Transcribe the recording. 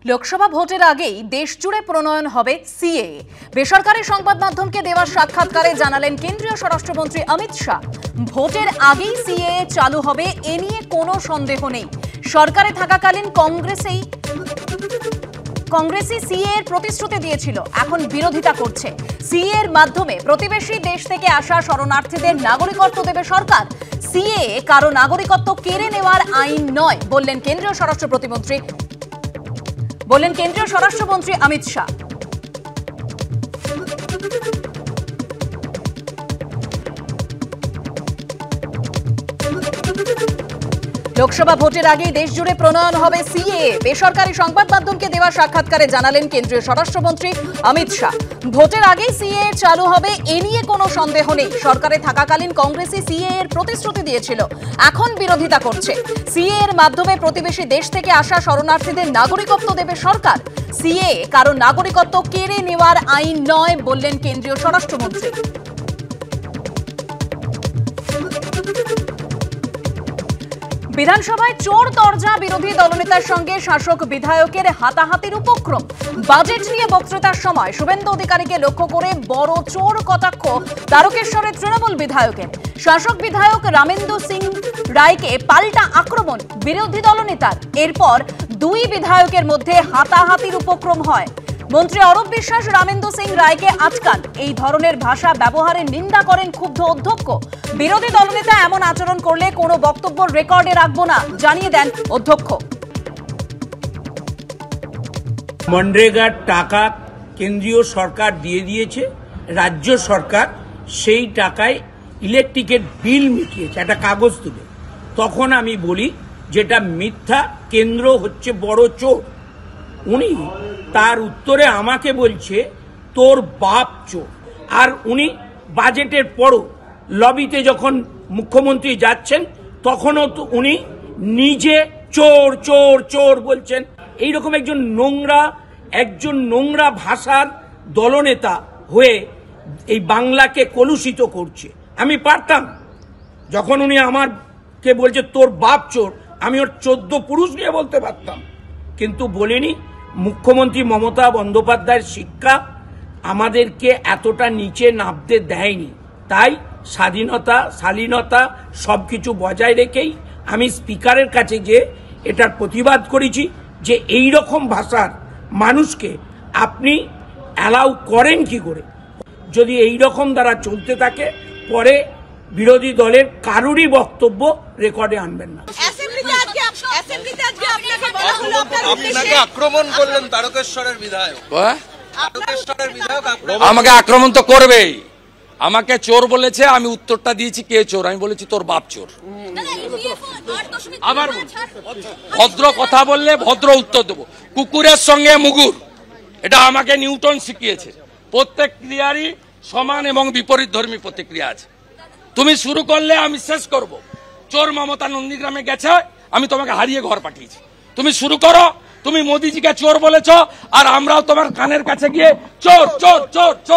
লোকসভা ভোটের আগেই দেশজুড়ে প্রণয়ন হবে সিএএ। বেসরকারি সংবাদ মাধ্যমকে দেওয়া সাক্ষাৎকারে জানালেন কেন্দ্রীয় স্বরাষ্ট্রমন্ত্রী অমিত শাহ। ভোটের আগেই সিএএ চালু হবে এ নিয়ে কোনো সন্দেহ নেই। সরকারে থাকাকালীন কংগ্রেসই সিএএ এর প্রতিশ্রুতি দিয়েছিল, এখন বিরোধিতা করছে। সিএএ এর মাধ্যমে প্রতিবেশী দেশ থেকে আসা শরণার্থীদের নাগরিকত্ব দেবে সরকার। সিএএ কারো নাগরিকত্ব কেড়ে নেওয়ার আইন নয় বললেন কেন্দ্রীয় স্বরাষ্ট্রমন্ত্রী অমিত শাহ। লোকসভা ভোটের আগেই দেশজুড়ে প্রণয়ন হবে সিএএ। বেসরকারি সংবাদ মাধ্যমকে দেওয়া সাক্ষাৎকারে জানালেন কেন্দ্রীয় স্বরাষ্ট্রমন্ত্রী অমিত শাহ। ভোটের আগেই সিএএ চালু হবে এ নিয়ে কোনো সন্দেহ নেই। সরকারে থাকাকালীন কংগ্রেসই সিএএ এর প্রতিশ্রুতি দিয়েছিল, এখন বিরোধিতা করছে। সিএএ এর মাধ্যমে প্রতিবেশী দেশ থেকে আসা শরণার্থীদের নাগরিকত্ব দেবে সরকার। সিএএ কারো নাগরিকত্ব কেড়ে নেওয়ার আইন নয় বললেন কেন্দ্রীয় স্বরাষ্ট্রমন্ত্রী। বিধানসভায় চোর তরজা, বিরোধী দলনেতার সঙ্গে শাসক বিধায়কের হাতাহাতির উপক্রম। বাজেট নিয়ে বক্তৃতার সময় শুভেন্দু অধিকারীকে লক্ষ্য করে বড় চোর কটাক্ষ তারকেশ্বরের তৃণমূল বিধায়কের। শাসক বিধায়ক রামেন্দু সিং রায়কে পাল্টা আক্রমণ বিরোধী দলনেতার। এরপর দুই বিধায়কের মধ্যে হাতাহাতির উপক্রম হয়। মন্ত্রী অরূপ বিশ্বাস রামেন্দু সিং রায়কে আটকান। এই ধরনের ভাষা ব্যবহারের নিন্দা করেন ক্ষুব্ধ অধ্যক্ষ। বিরোধী দলনেতা এমন আচরণ করলে কোনো বক্তব্য রেকর্ডে রাখবো না জানিয়ে দেন অধ্যক্ষ। মনরেগার টাকা কেন্দ্রীয় সরকার দিয়ে দিয়েছে, রাজ্য সরকার সেই টাকায় ইলেকট্রিকের বিল মিটিয়েছে একটা কাগজ তুলে। তখন আমি বলি যেটা মিথ্যা, কেন্দ্র হচ্ছে বড় চোর। উনি তার উত্তরে আমাকে বলছে তোর বাপ চোর। আর উনি বাজেটের পরও লবিতে যখন মুখ্যমন্ত্রী যাচ্ছেন তখনও তো উনি নিজে চোর চোর চোর বলছেন। এইরকম একজন নোংরা ভাষার দলনেতা হয়ে এই বাংলাকে কলুষিত করছে। আমি পারতাম, যখন উনি আমাকে বলছে তোর বাপ চোর, আমি ওর 14 পুরুষ নিয়ে বলতে পারতাম, কিন্তু বলিনি। মুখ্যমন্ত্রী মমতা বন্দ্যোপাধ্যায়ের শিক্ষা আমাদেরকে এতটা নিচে নামতে দেয়নি। তাই স্বাধীনতা, শালীনতা সবকিছু বজায় রেখেই আমি স্পিকারের কাছে গিয়ে এটার প্রতিবাদ করেছি যে এই রকম ভাষার মানুষকে আপনি অ্যালাউ করেন কি করে। যদি এই রকম দ্বারা চলতে থাকে পরে বিরোধী দলের কারুরই বক্তব্য রেকর্ডে আনবেন না। আপনাকে আক্রমণ করলেন তারকেশ্বরের বিধায়ক। আমাকে আক্রমণ তো করবেই। আমাকে চোর বলেছে, আমি উত্তরটা দিয়েছি কে চোর, আমি বলেছি তোর বাপ চোর। আবার ভদ্র কথা বললে ভদ্র উত্তর দেবো। কুকুরের সঙ্গে মুগুর, এটা আমাকে নিউটন শিখিয়েছে। প্রত্যেক ক্রিয়ারই সমান এবং বিপরীত ধর্মী প্রতিক্রিয়া আছে। তুমি শুরু করলে আমি শেষ করব। চোর মমতা নন্দীগ্রামে গেছে, আমি তোমাকে হারিয়ে ঘর পাঠিয়েছি। তুমি শুরু করো। তুমি মোদিজিকে চোর বলেছ, আর আমরাও তোমার কানের কাছে গিয়ে চোর চোর চোর চোর